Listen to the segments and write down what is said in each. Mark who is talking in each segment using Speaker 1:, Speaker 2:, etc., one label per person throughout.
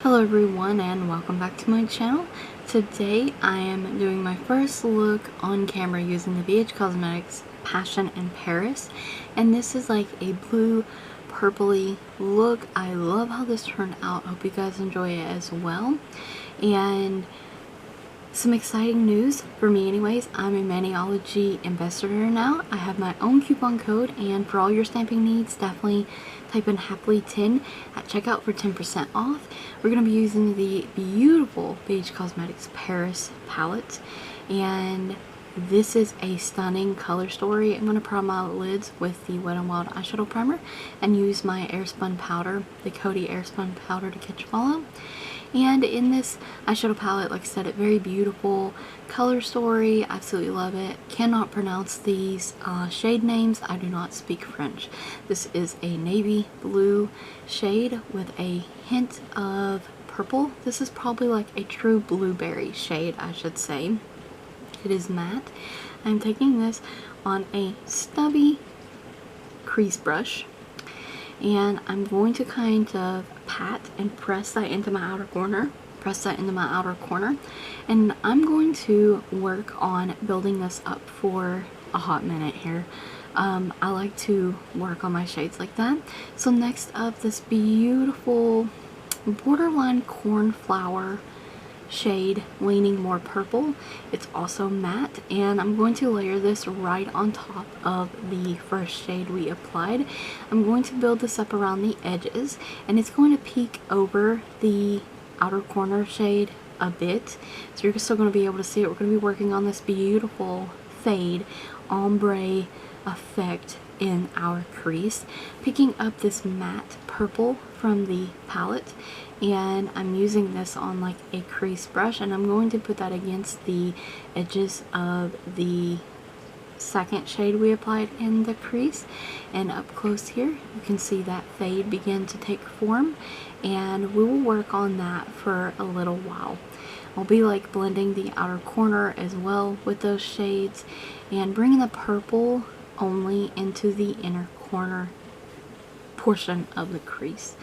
Speaker 1: Hello everyone and welcome back to my channel. Today I am doing my first look on camera using the BH Cosmetics Passion in Paris, and this is like a blue purpley look. I love how this turned out. Hope you guys enjoy it as well. And some exciting news for me anyways. I'm a Maniology ambassador now. I have my own coupon code, and for all your stamping needs, definitely type in happily10 at checkout for 10% off. We're going to be using the beautiful BH Cosmetics Paris palette, and this is a stunning color story. I'm going to prime my lids with the WetnWild eyeshadow primer and use my Airspun powder, the Coty Airspun powder, to catch follow. And in this eyeshadow palette, like I said, it's very beautiful color story. Absolutely love it. Cannot pronounce these shade names. I do not speak French. This is a navy blue shade with a hint of purple. This is probably like a true blueberry shade, I should say. It is matte. I'm taking this on a stubby crease brush, and I'm going to kind of pat and press that into my outer corner. And I'm going to work on building this up for a hot minute here. I like to work on my shades like that. So next up, this beautiful borderline cornflower shade, leaning more purple. It's also matte, and I'm going to layer this right on top of the first shade we applied. I'm going to build this up around the edges, and it's going to peek over the outer corner shade a bit, so you're still going to be able to see it. We're going to be working on this beautiful fade ombre effect in our crease, picking up this matte purple from the palette, and I'm using this on like a crease brush, and I'm going to put that against the edges of the second shade we applied in the crease. And up close here you can see that fade begin to take form, and we will work on that for a little while. I'll be like blending the outer corner as well with those shades and bringing the purple only into the inner corner portion of the crease.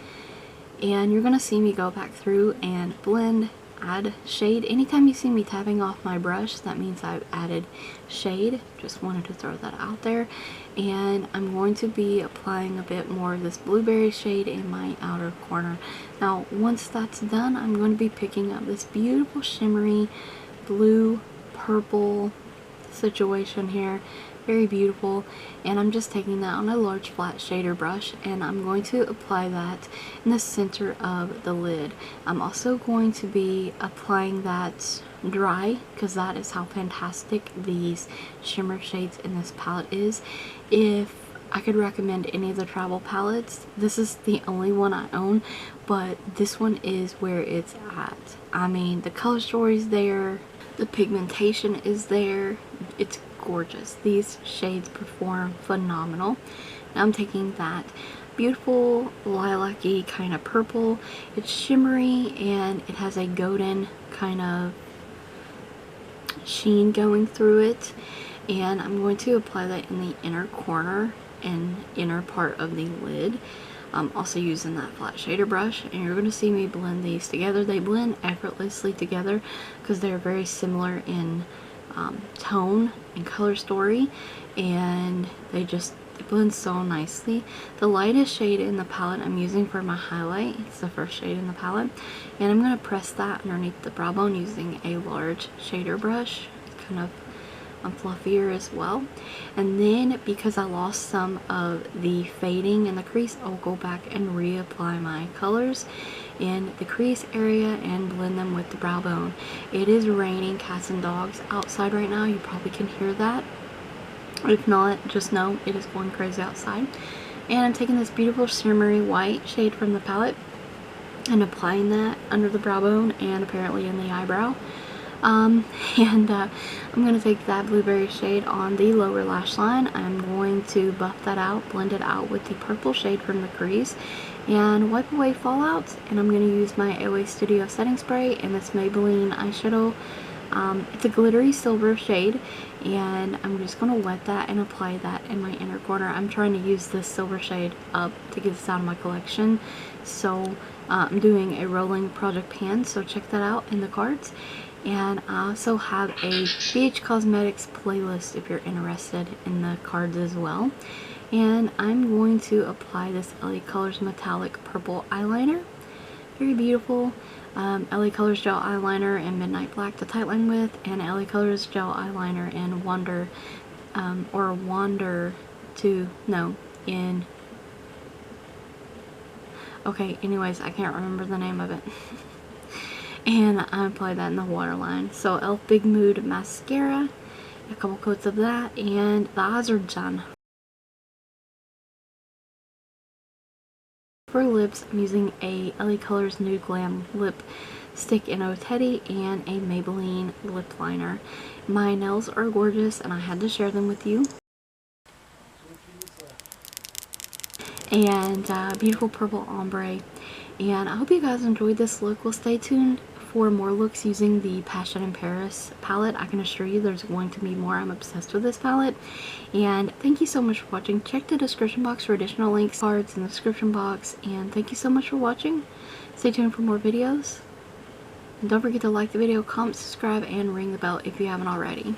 Speaker 1: And you're going to see me go back through and blend, add shade. Anytime you see me tapping off my brush, that means I've added shade. Just wanted to throw that out there. And I'm going to be applying a bit more of this blueberry shade in my outer corner. Now once that's done, I'm going to be picking up this beautiful shimmery blue purple situation here. Very beautiful, and I'm just taking that on a large flat shader brush, and I'm going to apply that in the center of the lid. I'm also going to be applying that dry, because that is how fantastic these shimmer shades in this palette is. If I could recommend any of the travel palettes, this is the only one I own, but this one is where it's at. I mean, the color story is there, the pigmentation is there, it's gorgeous. These shades perform phenomenal. Now I'm taking that beautiful lilac-y kind of purple. It's shimmery and it has a golden kind of sheen going through it, and I'm going to apply that in the inner corner and inner part of the lid. I'm also using that flat shader brush, and you're going to see me blend these together. They blend effortlessly together because they're very similar in tone and color story, and they blend so nicely. The lightest shade in the palette I'm using for my highlight, it's the first shade in the palette, and I'm going to press that underneath the brow bone using a large shader brush. It's kind of fluffier as well. And then because I lost some of the fading in the crease, I'll go back and reapply my colors in the crease area and blend them with the brow bone. It is raining cats and dogs outside right now. You probably can hear that. If not, just know it is going crazy outside. And I'm taking this beautiful shimmery white shade from the palette and applying that under the brow bone and apparently in the eyebrow. I'm going to take that blueberry shade on the lower lash line. I'm going to buff that out, blend it out with the purple shade from the crease, and wipe away fallouts. And I'm going to use my Eyestudio setting spray and this Maybelline eyeshadow. It's a glittery silver shade, and I'm just going to wet that and apply that in my inner corner. I'm trying to use this silver shade up to get this out of my collection, so I'm doing a rolling project pan, so check that out in the cards. And I also have a BH Cosmetics playlist if you're interested in the cards as well. And I'm going to apply this LaColors Metallic Purple Eyeliner. Very beautiful. LaColors Gel Eyeliner in Midnight Black to tightline with, and LaColors Gel Eyeliner in Wander, okay, anyways, I can't remember the name of it. And I applied that in the waterline. So e.l.f. Big Mood Mascara, a couple coats of that, and the eyes are done. For lips, I'm using a LaColors Nude Glam lipstick in O Teddy and a Maybelline Lipliner. My nails are gorgeous and I had to share them with you. And beautiful purple ombre. And I hope you guys enjoyed this look. Well, stay tuned for more looks using the Passion in Paris palette. I can assure you there's going to be more. I'm obsessed with this palette. And thank you so much for watching. Check the description box for additional links, cards in the description box. And thank you so much for watching. Stay tuned for more videos. And don't forget to like the video, comment, subscribe, and ring the bell if you haven't already.